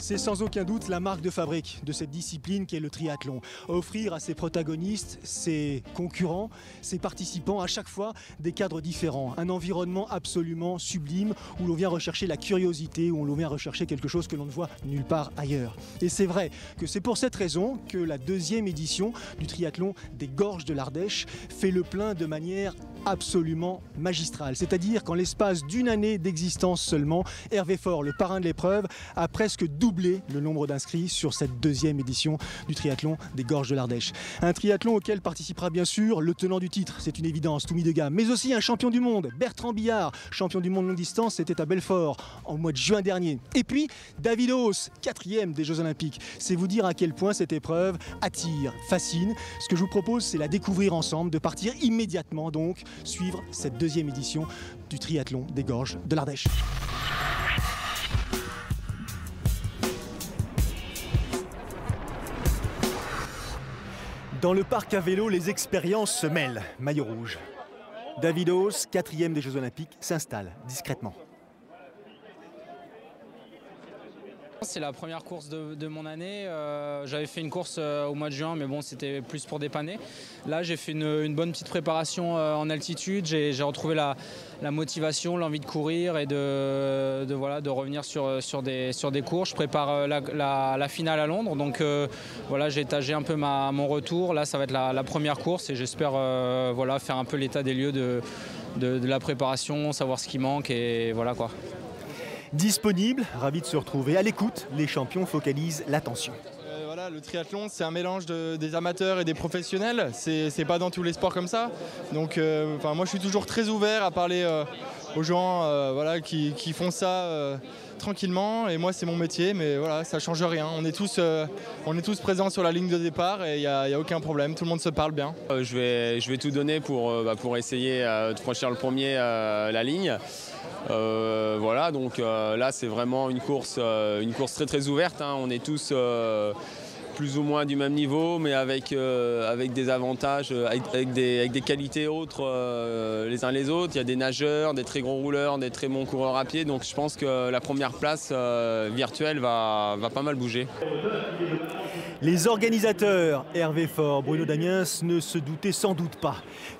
C'est sans aucun doute la marque de fabrique de cette discipline qui est le triathlon. Offrir à ses protagonistes, ses concurrents, ses participants à chaque fois des cadres différents. Un environnement absolument sublime où l'on vient rechercher la curiosité, où l'on vient rechercher quelque chose que l'on ne voit nulle part ailleurs. Et c'est vrai que c'est pour cette raison que la deuxième édition du triathlon des Gorges de l'Ardèche fait le plein de manière absolument magistrale. C'est-à-dire qu'en l'espace d'une année d'existence seulement, Hervé Faure, le parrain de l'épreuve, a presque doublé le nombre d'inscrits sur cette deuxième édition du triathlon des Gorges de l'Ardèche. Un triathlon auquel participera bien sûr le tenant du titre, c'est une évidence, Toumi de Gamme, mais aussi un champion du monde, Bertrand Billard, champion du monde longue distance, c'était à Belfort en mois de juin dernier. Et puis David Haus, 4e des Jeux Olympiques. C'est vous dire à quel point cette épreuve attire, fascine. Ce que je vous propose, c'est la découvrir ensemble, de partir immédiatement donc suivre cette deuxième édition du triathlon des Gorges de l'Ardèche. Dans le parc à vélo, les expériences se mêlent. Maillot rouge. David Haus, 4e des Jeux Olympiques, s'installe discrètement. C'est la première course de mon année. J'avais fait une course au mois de juin, mais bon, c'était plus pour dépanner. Là, j'ai fait une bonne petite préparation en altitude. J'ai retrouvé la motivation, l'envie de courir et de revenir sur des courses. Je prépare la finale à Londres. Donc voilà, j'ai étagé un peu mon retour. Là, ça va être la première course et j'espère faire un peu l'état des lieux de la préparation, savoir ce qui manque et voilà quoi. Disponible, ravi de se retrouver à l'écoute, les champions focalisent l'attention. Voilà, le triathlon, c'est un mélange des amateurs et des professionnels. C'est pas dans tous les sports comme ça. Donc, moi, je suis toujours très ouvert à parler aux gens qui font ça tranquillement. Et moi, c'est mon métier, mais voilà, ça change rien. On est tous présents sur la ligne de départ et il n'y a aucun problème. Tout le monde se parle bien. Je vais tout donner pour essayer de franchir le premier la ligne. Donc là c'est vraiment une course très très ouverte, hein. On est tous plus ou moins du même niveau, mais avec des avantages, avec des qualités autres les uns les autres. Il y a des nageurs, des très gros rouleurs, des très bons coureurs à pied, donc je pense que la première place virtuelle va pas mal bouger. Les organisateurs, Hervé Faure, Bruno Damiens, ne se doutaient sans doute pas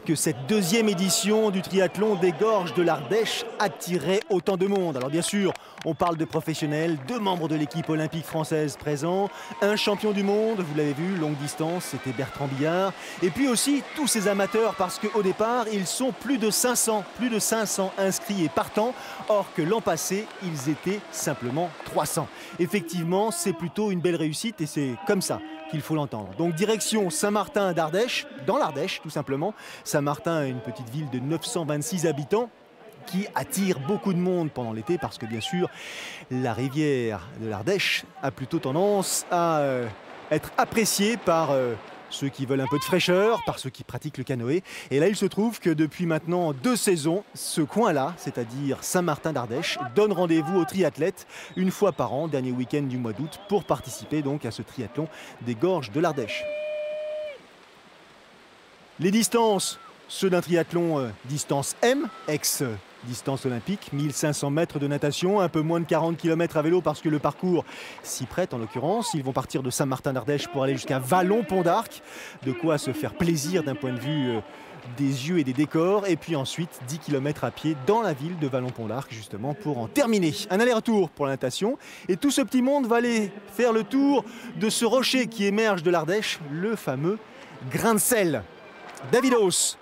que cette deuxième édition du triathlon des Gorges de l'Ardèche attirait autant de monde. Alors bien sûr, on parle de professionnels, 2 membres de l'équipe olympique française présents, un champion du monde, vous l'avez vu, longue distance, c'était Bertrand Billard, et puis aussi tous ces amateurs, parce qu'au départ, ils sont plus de 500 inscrits et partants, or que l'an passé, ils étaient simplement 300. Effectivement, c'est plutôt une belle réussite et c'est comme ça qu'il faut l'entendre. Donc direction Saint-Martin d'Ardèche, dans l'Ardèche tout simplement. Saint-Martin est une petite ville de 926 habitants qui attire beaucoup de monde pendant l'été parce que bien sûr la rivière de l'Ardèche a plutôt tendance à être appréciée par ceux qui veulent un peu de fraîcheur, par ceux qui pratiquent le canoë. Et là, il se trouve que depuis maintenant 2 saisons, ce coin-là, c'est-à-dire Saint-Martin d'Ardèche, donne rendez-vous aux triathlètes une fois par an, dernier week-end du mois d'août, pour participer donc à ce triathlon des Gorges de l'Ardèche. Les distances, ceux d'un triathlon distance M, ex-distance olympique, 1500 mètres de natation, un peu moins de 40 km à vélo parce que le parcours s'y prête en l'occurrence. Ils vont partir de Saint-Martin d'Ardèche pour aller jusqu'à Vallon-Pont d'Arc, de quoi se faire plaisir d'un point de vue des yeux et des décors. Et puis ensuite 10 km à pied dans la ville de Vallon-Pont d'Arc justement pour en terminer. Un aller-retour pour la natation et tout ce petit monde va aller faire le tour de ce rocher qui émerge de l'Ardèche, le fameux grain de sel. David Haus.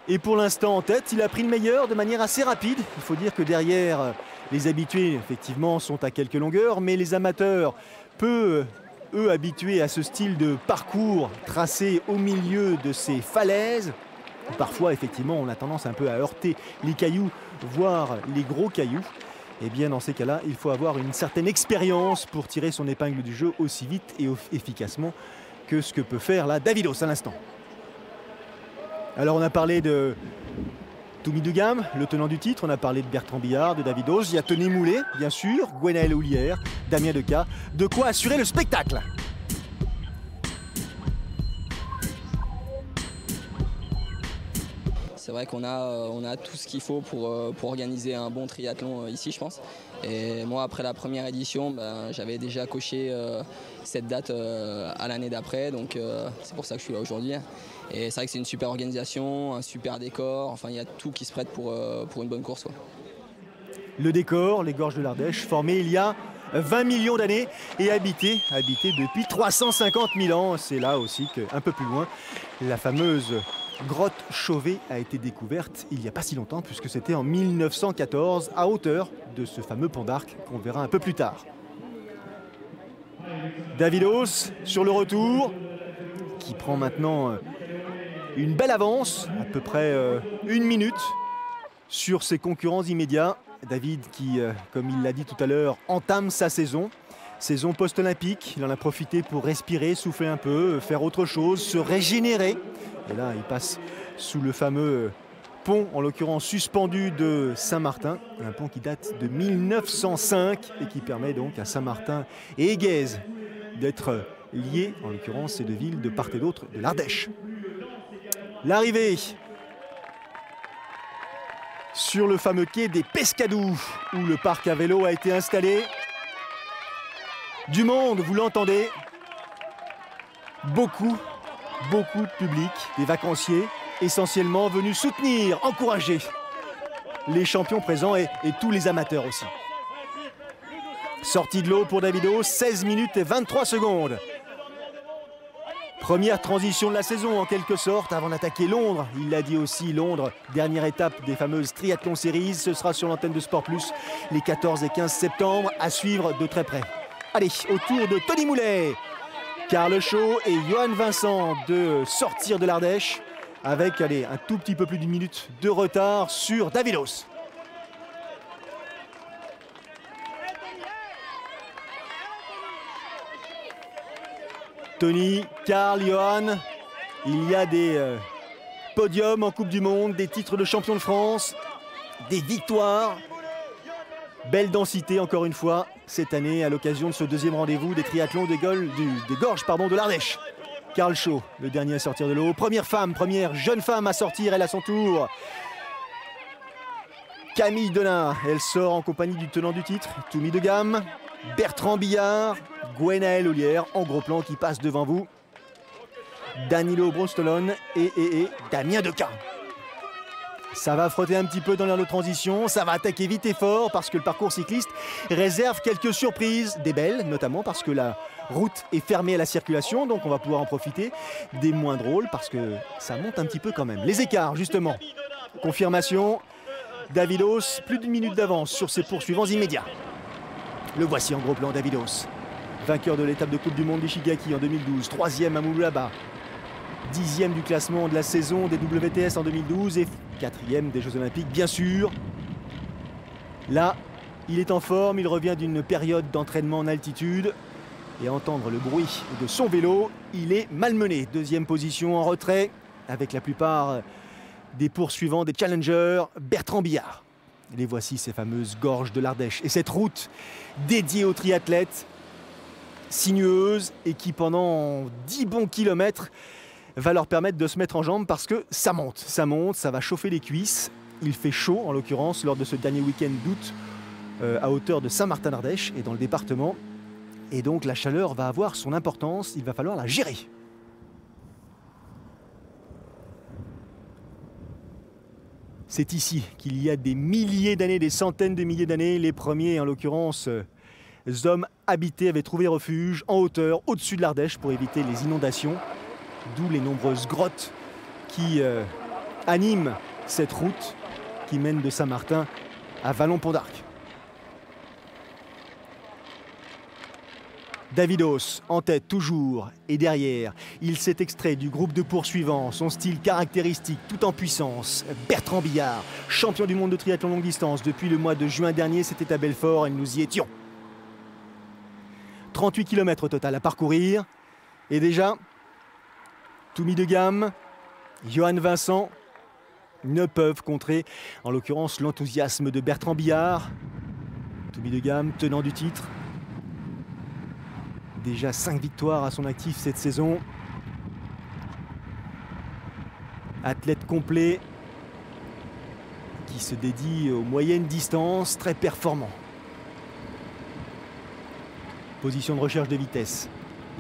Et pour l'instant en tête, il a pris le meilleur de manière assez rapide. Il faut dire que derrière, les habitués effectivement sont à quelques longueurs, mais les amateurs, peu eux habitués à ce style de parcours tracé au milieu de ces falaises, parfois effectivement on a tendance un peu à heurter les cailloux, voire les gros cailloux. Et bien dans ces cas-là, il faut avoir une certaine expérience pour tirer son épingle du jeu aussi vite et efficacement que ce que peut faire là David Haus à l'instant. Alors on a parlé de Toumi de Gamme, le tenant du titre, on a parlé de Bertrand Billard, de David Haus, il y a Tony Moulet, bien sûr, Gwenaël Houlière, Damien Decas, de quoi assurer le spectacle. C'est vrai qu'on a tout ce qu'il faut pour organiser un bon triathlon ici, je pense. Et moi, après la première édition, j'avais déjà coché cette date à l'année d'après. Donc c'est pour ça que je suis là aujourd'hui. Et c'est vrai que c'est une super organisation, un super décor. Enfin, il y a tout qui se prête pour une bonne course, quoi. Le décor, les gorges de l'Ardèche, formé il y a 20 millions d'années et habité depuis 350 000 ans. C'est là aussi qu'un peu plus loin, la fameuse grotte Chauvet a été découverte il n'y a pas si longtemps, puisque c'était en 1914, à hauteur de ce fameux pont d'Arc qu'on verra un peu plus tard. Davidos sur le retour, qui prend maintenant une belle avance, à peu près 1 minute, sur ses concurrents immédiats. David qui, comme il l'a dit tout à l'heure, entame sa saison post-olympique. Il en a profité pour respirer, souffler un peu, faire autre chose, se régénérer. Et là, il passe sous le fameux pont, en l'occurrence suspendu de Saint-Martin, un pont qui date de 1905 et qui permet donc à Saint-Martin et Éguèze d'être liés, en l'occurrence ces deux villes de part et d'autre de l'Ardèche. L'arrivée sur le fameux quai des Pescadous, où le parc à vélo a été installé. Du monde, vous l'entendez. Beaucoup de public, des vacanciers, essentiellement venus soutenir, encourager les champions présents et tous les amateurs aussi. Sortie de l'eau pour Davidos, 16 minutes et 23 secondes. Première transition de la saison en quelque sorte avant d'attaquer Londres. Il l'a dit aussi, Londres, dernière étape des fameuses Triathlon Series. Ce sera sur l'antenne de Sport Plus les 14 et 15 septembre, à suivre de très près. Allez, au tour de Tony Moulet, Karl Schaut et Johan Vincent de sortir de l'Ardèche avec un tout petit peu plus d'une minute de retard sur Davidos. Tony, Karl, Johan, il y a des podiums en Coupe du Monde, des titres de champion de France, des victoires. Belle densité encore une fois cette année à l'occasion de ce deuxième rendez-vous des triathlons des gorges de l'Ardèche. Karl Schaut, le dernier à sortir de l'eau. Première jeune femme à sortir, elle à son tour. Camille Denain, elle sort en compagnie du tenant du titre, Toumi de Gamme. Bertrand Billard, Gwenaël Ollière en gros plan qui passe devant vous. Danilo Brostolone et Damien Decas. Ça va frotter un petit peu dans l'air de transition, ça va attaquer vite et fort parce que le parcours cycliste réserve quelques surprises, des belles notamment parce que la route est fermée à la circulation, donc on va pouvoir en profiter, des moins drôles parce que ça monte un petit peu quand même. Les écarts justement, confirmation, Davidos plus d'1 minute d'avance sur ses poursuivants immédiats. Le voici en gros plan, Davidos, vainqueur de l'étape de Coupe du Monde d'Ishigaki en 2012, 3e à Moulaba, 10e du classement de la saison des WTS en 2012 et 4e des Jeux Olympiques, bien sûr. Là, il est en forme, il revient d'une période d'entraînement en altitude et à entendre le bruit de son vélo, il est malmené. 2e position en retrait avec la plupart des poursuivants, des challengers, Bertrand Billard. Les voici, ces fameuses gorges de l'Ardèche et cette route dédiée aux triathlètes, sinueuse et qui pendant 10 bons kilomètres va leur permettre de se mettre en jambes parce que ça monte, ça va chauffer les cuisses. Il fait chaud en l'occurrence lors de ce dernier week-end d'août à hauteur de Saint-Martin-d'Ardèche et dans le département. Et donc la chaleur va avoir son importance, il va falloir la gérer. C'est ici qu'il y a des milliers d'années, des centaines de milliers d'années. Les premiers, en l'occurrence, hommes habités avaient trouvé refuge en hauteur, au-dessus de l'Ardèche, pour éviter les inondations. D'où les nombreuses grottes qui animent cette route qui mène de Saint-Martin à Vallon-Pont d'Arc. Davidos en tête toujours et derrière, il s'est extrait du groupe de poursuivants, son style caractéristique tout en puissance. Bertrand Billard, champion du monde de triathlon longue distance depuis le mois de juin dernier, c'était à Belfort et nous y étions. 38 km au total à parcourir et déjà, Toumi de Gamme, Johan Vincent ne peuvent contrer en l'occurrence l'enthousiasme de Bertrand Billard. Toumi de Gamme, tenant du titre. Déjà 5 victoires à son actif cette saison. Athlète complet, qui se dédie aux moyennes distances, très performant. Position de recherche de vitesse.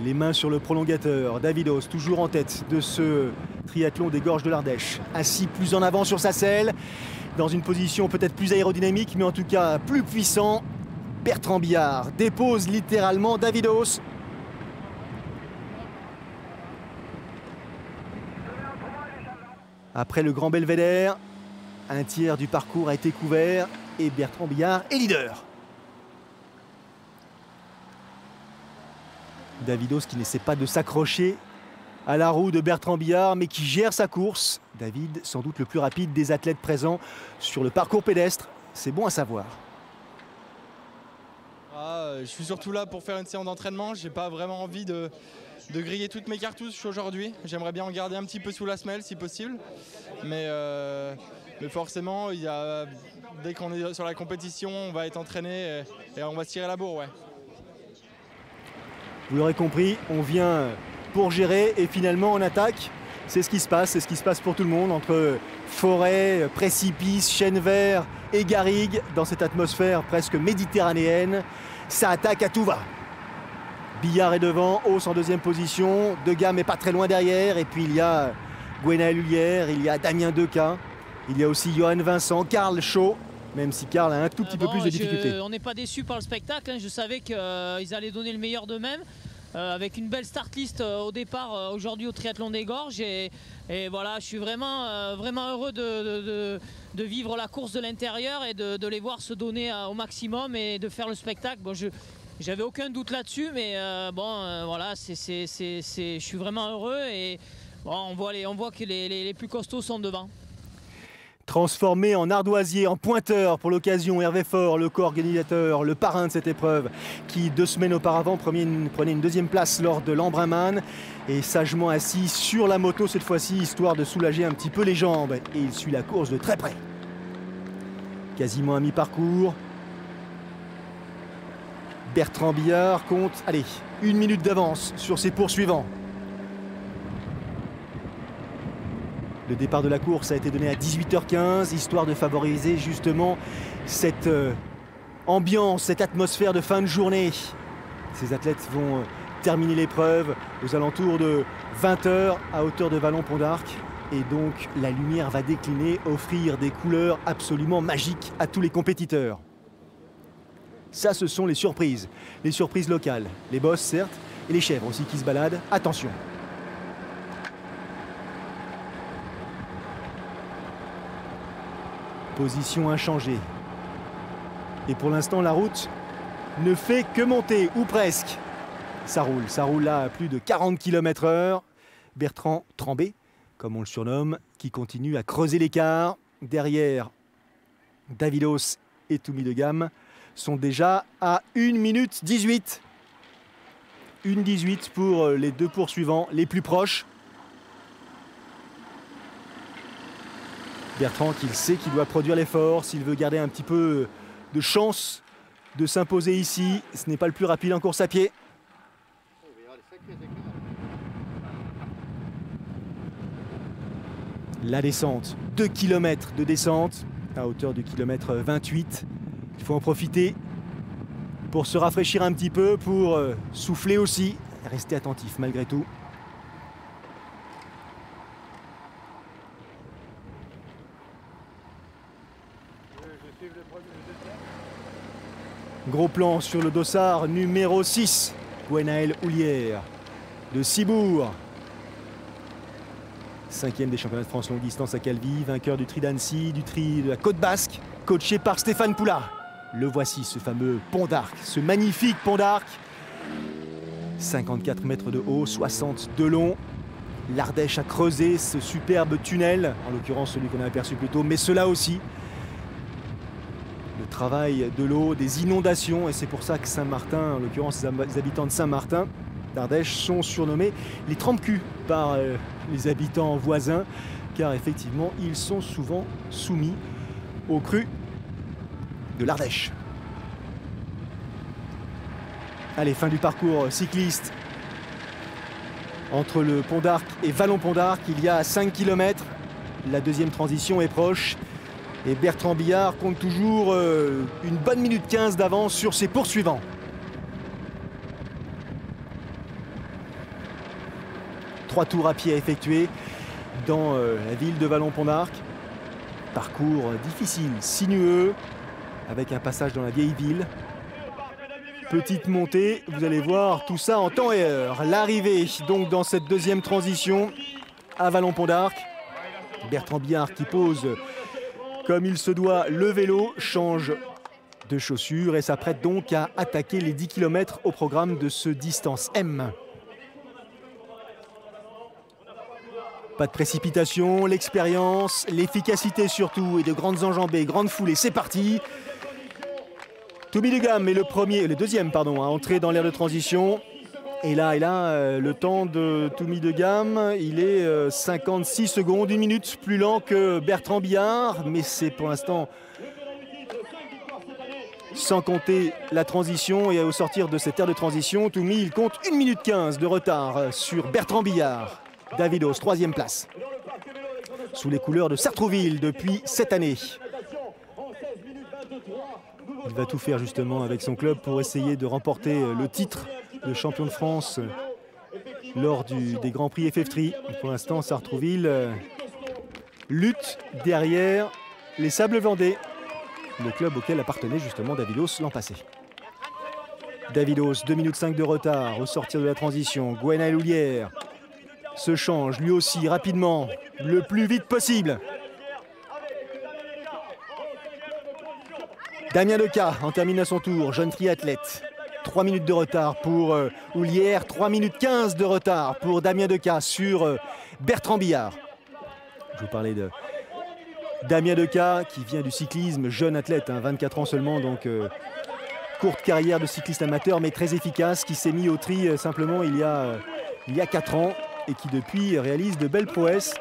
Les mains sur le prolongateur. Davidos, toujours en tête de ce triathlon des Gorges de l'Ardèche. Assis plus en avant sur sa selle, dans une position peut-être plus aérodynamique, mais en tout cas plus puissant. Bertrand Billard dépose littéralement Davidos. Après le Grand Belvédère, un tiers du parcours a été couvert et Bertrand Billard est leader. Davidos qui n'essaie pas de s'accrocher à la roue de Bertrand Billard, mais qui gère sa course. David, sans doute le plus rapide des athlètes présents sur le parcours pédestre. C'est bon à savoir. Je suis surtout là pour faire une séance d'entraînement. J'ai pas vraiment envie de griller toutes mes cartouches aujourd'hui. J'aimerais bien en garder un petit peu sous la semelle si possible. Mais forcément, dès qu'on est sur la compétition, on va être entraîné et on va se tirer la bourre. Ouais. Vous l'aurez compris, on vient pour gérer et finalement on attaque. C'est ce qui se passe, c'est ce qui se passe pour tout le monde entre forêt, précipices, chênes verts et garrigues dans cette atmosphère presque méditerranéenne. Ça attaque à tout va. Billard est devant, Hauss en deuxième position, De Gamme est pas très loin derrière et puis il y a Gwenaël Hulière, il y a Damien Decas, il y a aussi Johan Vincent, Karl Shaw. Même si Karl a un tout petit peu plus de difficultés. On n'est pas déçu par le spectacle, hein. Je savais qu'ils allaient donner le meilleur d'eux-mêmes. Avec une belle start list au départ aujourd'hui au triathlon des Gorges. Et voilà, je suis vraiment heureux de vivre la course de l'intérieur et de les voir se donner au maximum et de faire le spectacle. Bon, j'avais aucun doute là-dessus, mais voilà, je suis vraiment heureux et bon, on voit que les plus costauds sont devant. Transformé en ardoisier, en pointeur pour l'occasion, Hervé Faure, le co-organisateur, le parrain de cette épreuve, qui 2 semaines auparavant prenait une deuxième place lors de l'Embrunman, est sagement assis sur la moto cette fois-ci, histoire de soulager un petit peu les jambes. Et il suit la course de très près. Quasiment à mi-parcours. Bertrand Billard compte, allez, 1 minute d'avance sur ses poursuivants. Le départ de la course a été donné à 18h15, histoire de favoriser justement cette ambiance, cette atmosphère de fin de journée. Ces athlètes vont terminer l'épreuve aux alentours de 20h à hauteur de Vallon-Pont d'Arc. Et donc la lumière va décliner, offrir des couleurs absolument magiques à tous les compétiteurs. Ça, ce sont les surprises locales. Les bosses, certes, et les chèvres aussi qui se baladent. Attention! Position inchangée. Et pour l'instant, la route ne fait que monter, ou presque. Ça roule là à plus de 40 km/h. Bertrand Trambé, comme on le surnomme, qui continue à creuser l'écart. Derrière, Davidos et Toumi De Gamme sont déjà à 1 minute 18. 1:18 pour les 2 poursuivants les plus proches. Bertrand qu'il sait qu'il doit produire l'effort s'il veut garder un petit peu de chance de s'imposer ici. Ce n'est pas le plus rapide en course à pied. La descente, 2 km de descente à hauteur du kilomètre 28. Il faut en profiter pour se rafraîchir un petit peu, pour souffler aussi. Rester attentif malgré tout. Gros plan sur le dossard numéro 6, Gwenaël Hulière de Cibourg. 5e des championnats de France longue distance à Calvi, vainqueur du tri d'Annecy, du tri de la Côte Basque, coaché par Stéphane Poula. Le voici, ce fameux pont d'Arc, ce magnifique pont d'Arc. 54 mètres de haut, 60 de long. L'Ardèche a creusé ce superbe tunnel, en l'occurrence celui qu'on a aperçu plus tôt, mais cela aussi. Le travail de l'eau, des inondations, et c'est pour ça que Saint-Martin, en l'occurrence les habitants de Saint-Martin d'Ardèche, sont surnommés les trempe-culs par les habitants voisins, car effectivement ils sont souvent soumis aux crues de l'Ardèche. Allez, fin du parcours cycliste. Entre le Pont d'Arc et Vallon-Pont d'Arc, il y a 5 km. La deuxième transition est proche. Et Bertrand Billard compte toujours une bonne minute 15 d'avance sur ses poursuivants. Trois tours à pied à effectuer dans la ville de Vallon-Pont d'Arc. Parcours difficile, sinueux, avec un passage dans la vieille ville. Petite montée, vous allez voir tout ça en temps et heure. L'arrivée donc dans cette deuxième transition à Vallon-Pont d'Arc. Bertrand Billard qui pose comme il se doit le vélo, change de chaussures et s'apprête donc à attaquer les 10 km au programme de ce distance M. Pas de précipitation, l'expérience, l'efficacité surtout et de grandes enjambées, grandes foulées, c'est parti. Toumi de Gamme est le deuxième à entrer dans l'aire de transition. Et là, le temps de Toumi de Gamme, il est 56 secondes, une minute plus lent que Bertrand Billard. Mais c'est pour l'instant sans compter la transition. Et au sortir de cette aire de transition, Toumi, il compte 1 minute 15 de retard sur Bertrand Billard. Davidos, troisième place. Sous les couleurs de Sartrouville depuis cette année. Il va tout faire justement avec son club pour essayer de remporter le titre de champion de France lors des Grands Prix FF3. Pour l'instant, Sartrouville lutte derrière les Sables Vendée, le club auquel appartenait justement Davidos l'an passé. Davidos, 2 minutes 5 de retard au sortir de la transition. Gwenaël Houllière se change lui aussi rapidement, le plus vite possible. Damien Decas en termine à son tour, jeune triathlète. 3 minutes de retard pour Houllière, 3 minutes 15 de retard pour Damien Decas sur Bertrand Billard. Je vous parlais de Damien Decas qui vient du cyclisme, jeune athlète, 24 ans seulement, donc courte carrière de cycliste amateur mais très efficace, qui s'est mis au tri simplement il y a 4 ans et qui depuis réalise de belles prouesses.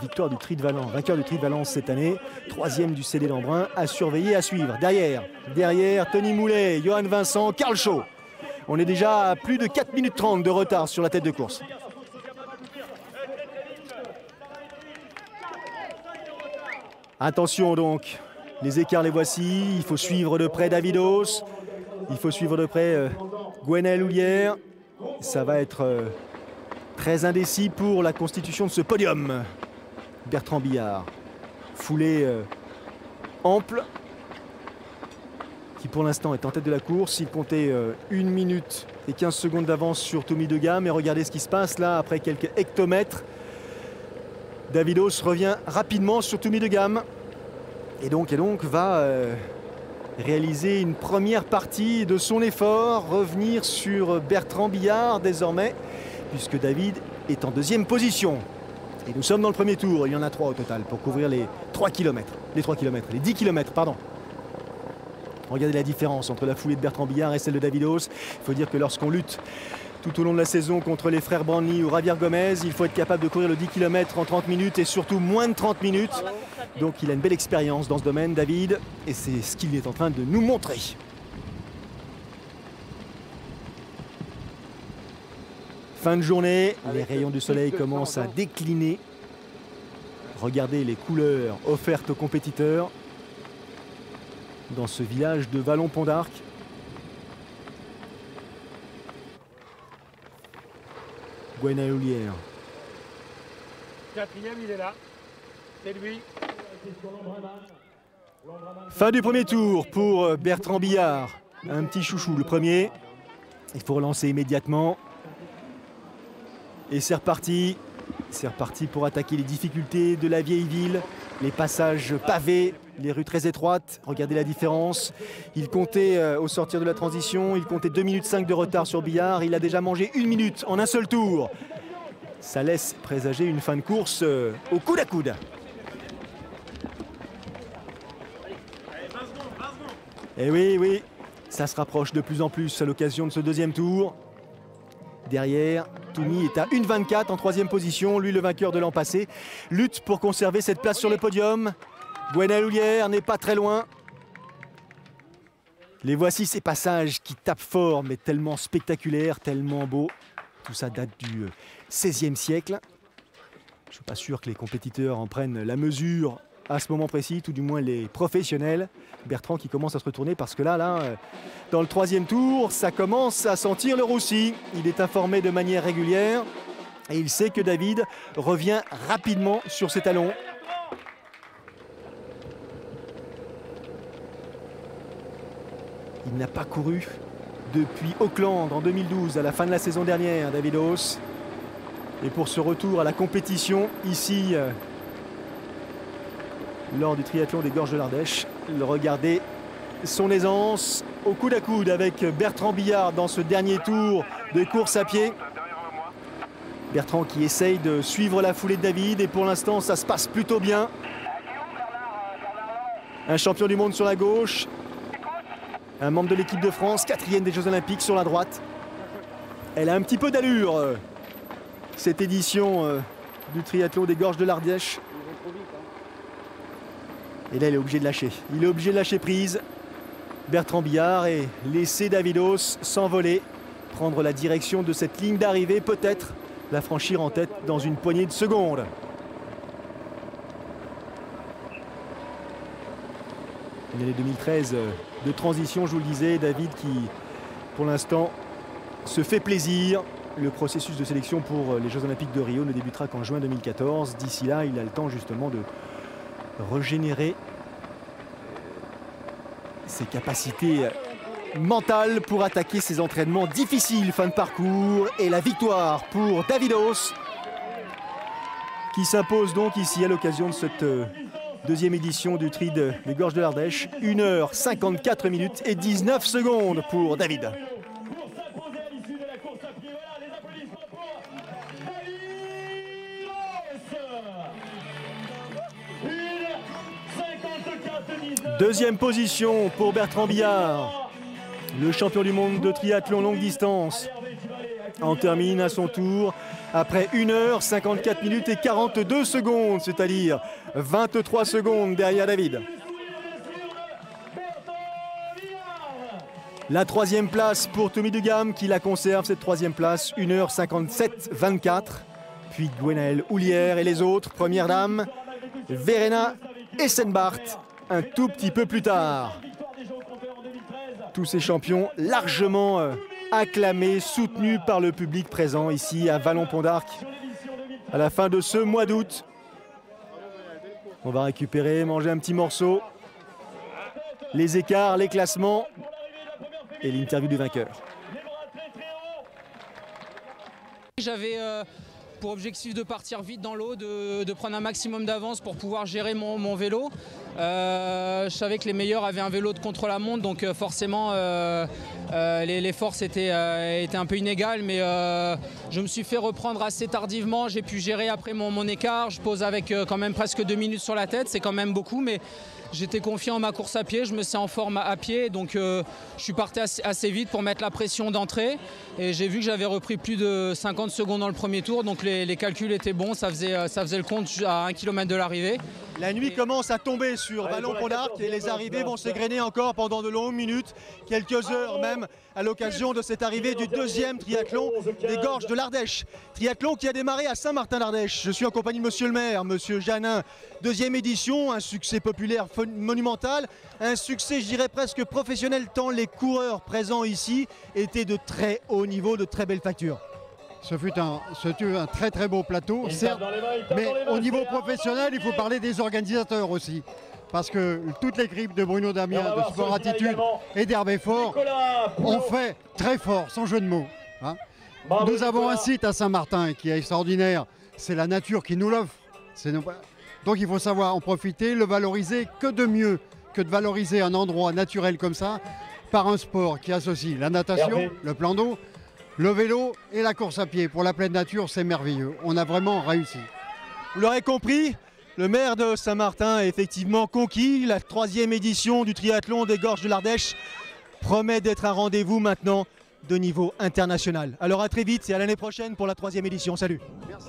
Victoire du Tri de Valence, vainqueur du Tri de Valence cette année, 3e du CD d'Embrun, à surveiller, à suivre. Derrière, Tony Moulet, Johan Vincent, Karl Shaw. On est déjà à plus de 4 minutes 30 de retard sur la tête de course. Attention donc, les écarts les voici, il faut suivre de près Davidos, il faut suivre de près Gwenaël Houllière. Ça va être très indécis pour la constitution de ce podium. Bertrand Billard, foulée ample, qui pour l'instant est en tête de la course. Il comptait 1 minute et 15 secondes d'avance sur Toumi de Gamme. Et regardez ce qui se passe là, après quelques hectomètres. Davidos revient rapidement sur Toumi de Gamme. Et donc va réaliser une première partie de son effort, revenir sur Bertrand Billard désormais, puisque David est en 2e position. Et nous sommes dans le premier tour, il y en a 3 au total pour couvrir les 10 km, pardon. Regardez la différence entre la foulée de Bertrand Billard et celle de Davidos. Il faut dire que lorsqu'on lutte tout au long de la saison contre les frères Branly ou Javier Gomez, il faut être capable de courir le 10 km en 30 minutes et surtout moins de 30 minutes. Donc il a une belle expérience dans ce domaine, David, et c'est ce qu'il est en train de nous montrer. Fin de journée, les rayons du soleil commencent à décliner. Regardez les couleurs offertes aux compétiteurs dans ce village de Vallon-Pont d'Arc. Gwenaël Houllière. 4e, il est là. C'est lui. Fin du premier tour pour Bertrand Billard. Un petit chouchou, le premier. Il faut relancer immédiatement. Et c'est reparti pour attaquer les difficultés de la vieille ville, les passages pavés, les rues très étroites. Regardez la différence. Il comptait au sortir de la transition, il comptait 2 minutes 5 de retard sur Billard. Il a déjà mangé 1 minute en un seul tour. Ça laisse présager une fin de course au coude à coude. Et oui, ça se rapproche de plus en plus à l'occasion de ce 2e tour. Derrière, Toumi est à 1,24 en 3e position, lui le vainqueur de l'an passé. Lutte pour conserver cette place sur le podium. Gwenaël Houllière n'est pas très loin. Les voici ces passages qui tapent fort, mais tellement spectaculaires, tellement beaux. Tout ça date du XVIe siècle. Je ne suis pas sûr que les compétiteurs en prennent la mesure à ce moment précis, tout du moins les professionnels. Bertrand qui commence à se retourner parce que là, dans le troisième tour, ça commence à sentir le roussi. Il est informé de manière régulière et il sait que David revient rapidement sur ses talons. Il n'a pas couru depuis Auckland en 2012, à la fin de la saison dernière, David Haus. Et pour ce retour à la compétition, ici, lors du triathlon des Gorges de l'Ardèche, regardez son aisance au coude à coude avec Bertrand Billard dans ce dernier tour de course à pied. Bertrand qui essaye de suivre la foulée de David et pour l'instant ça se passe plutôt bien. Un champion du monde sur la gauche, un membre de l'équipe de France, 4e des Jeux Olympiques sur la droite. Elle a un petit peu d'allure, cette édition du triathlon des Gorges de l'Ardèche. Et là, il est obligé de lâcher. Il est obligé de lâcher prise, Bertrand Billard, et laisser David Haus s'envoler, prendre la direction de cette ligne d'arrivée, peut-être la franchir en tête dans une poignée de secondes. Une année 2013 de transition, je vous le disais, David qui, pour l'instant, se fait plaisir. Le processus de sélection pour les Jeux Olympiques de Rio ne débutera qu'en juin 2014. D'ici là, il a le temps justement de régénérer ses capacités mentales pour attaquer ses entraînements difficiles. Fin de parcours et la victoire pour David Haus qui s'impose donc ici à l'occasion de cette deuxième édition du Tri des Gorges de l'Ardèche. 1h54 minutes et 19 secondes pour David. Deuxième position pour Bertrand Billard, le champion du monde de triathlon longue distance. On termine à son tour après 1h54 minutes et 42 secondes, c'est-à-dire 23 secondes derrière David. La troisième place pour Tommy Dugam qui la conserve, cette troisième place, 1h57-24. Puis Gwenaëlle Houlière et les autres, première dame, Verena Essenbart, un tout petit peu plus tard. Tous ces champions largement acclamés, soutenus par le public présent ici à Vallon-Pont d'Arc à la fin de ce mois d'août. On va récupérer, manger un petit morceau, les écarts, les classements et l'interview du vainqueur. J'avais pour objectif de partir vite dans l'eau, de prendre un maximum d'avance pour pouvoir gérer mon vélo. Je savais que les meilleurs avaient un vélo de contre-la-montre, donc forcément les forces étaient un peu inégales, mais je me suis fait reprendre assez tardivement. J'ai pu gérer après mon écart. Je pose avec quand même presque 2 minutes sur la tête, c'est quand même beaucoup, mais j'étais confiant en ma course à pied, je me sens en forme à pied, donc je suis parti assez vite pour mettre la pression d'entrée. Et j'ai vu que j'avais repris plus de 50 secondes dans le premier tour, donc les calculs étaient bons, ça faisait le compte à 1 km de l'arrivée. La nuit commence à tomber sur Vallon-Pont d'Arc et les arrivées vont s'égrener encore pendant de longues minutes, quelques heures même, à l'occasion de cette arrivée du deuxième triathlon des Gorges de l'Ardèche. Triathlon qui a démarré à Saint-Martin-d'Ardèche. Je suis en compagnie de monsieur le maire, monsieur Janin. Deuxième édition, un succès populaire monumental, un succès, je dirais presque professionnel, tant les coureurs présents ici étaient de très haut niveau, de très belle facture. Ce fut un très très beau plateau, certes, mais au niveau professionnel, il faut parler des organisateurs aussi. Parce que toute l'équipe de Bruno Damien, de Sport Attitude et d'Hervé Fort ont fait très fort, sans jeu de mots. Hein. Nous avons un site à Saint-Martin qui est extraordinaire, c'est la nature qui nous l'offre. Donc il faut savoir en profiter, le valoriser, que de mieux que de valoriser un endroit naturel comme ça par un sport qui associe la natation, le plan d'eau, le vélo et la course à pied. Pour la pleine nature, c'est merveilleux. On a vraiment réussi. Vous l'aurez compris, le maire de Saint-Martin a effectivement conquis. La 3e édition du triathlon des Gorges de l'Ardèche promet d'être un rendez-vous maintenant de niveau international. Alors à très vite et à l'année prochaine pour la 3e édition. Salut. Merci.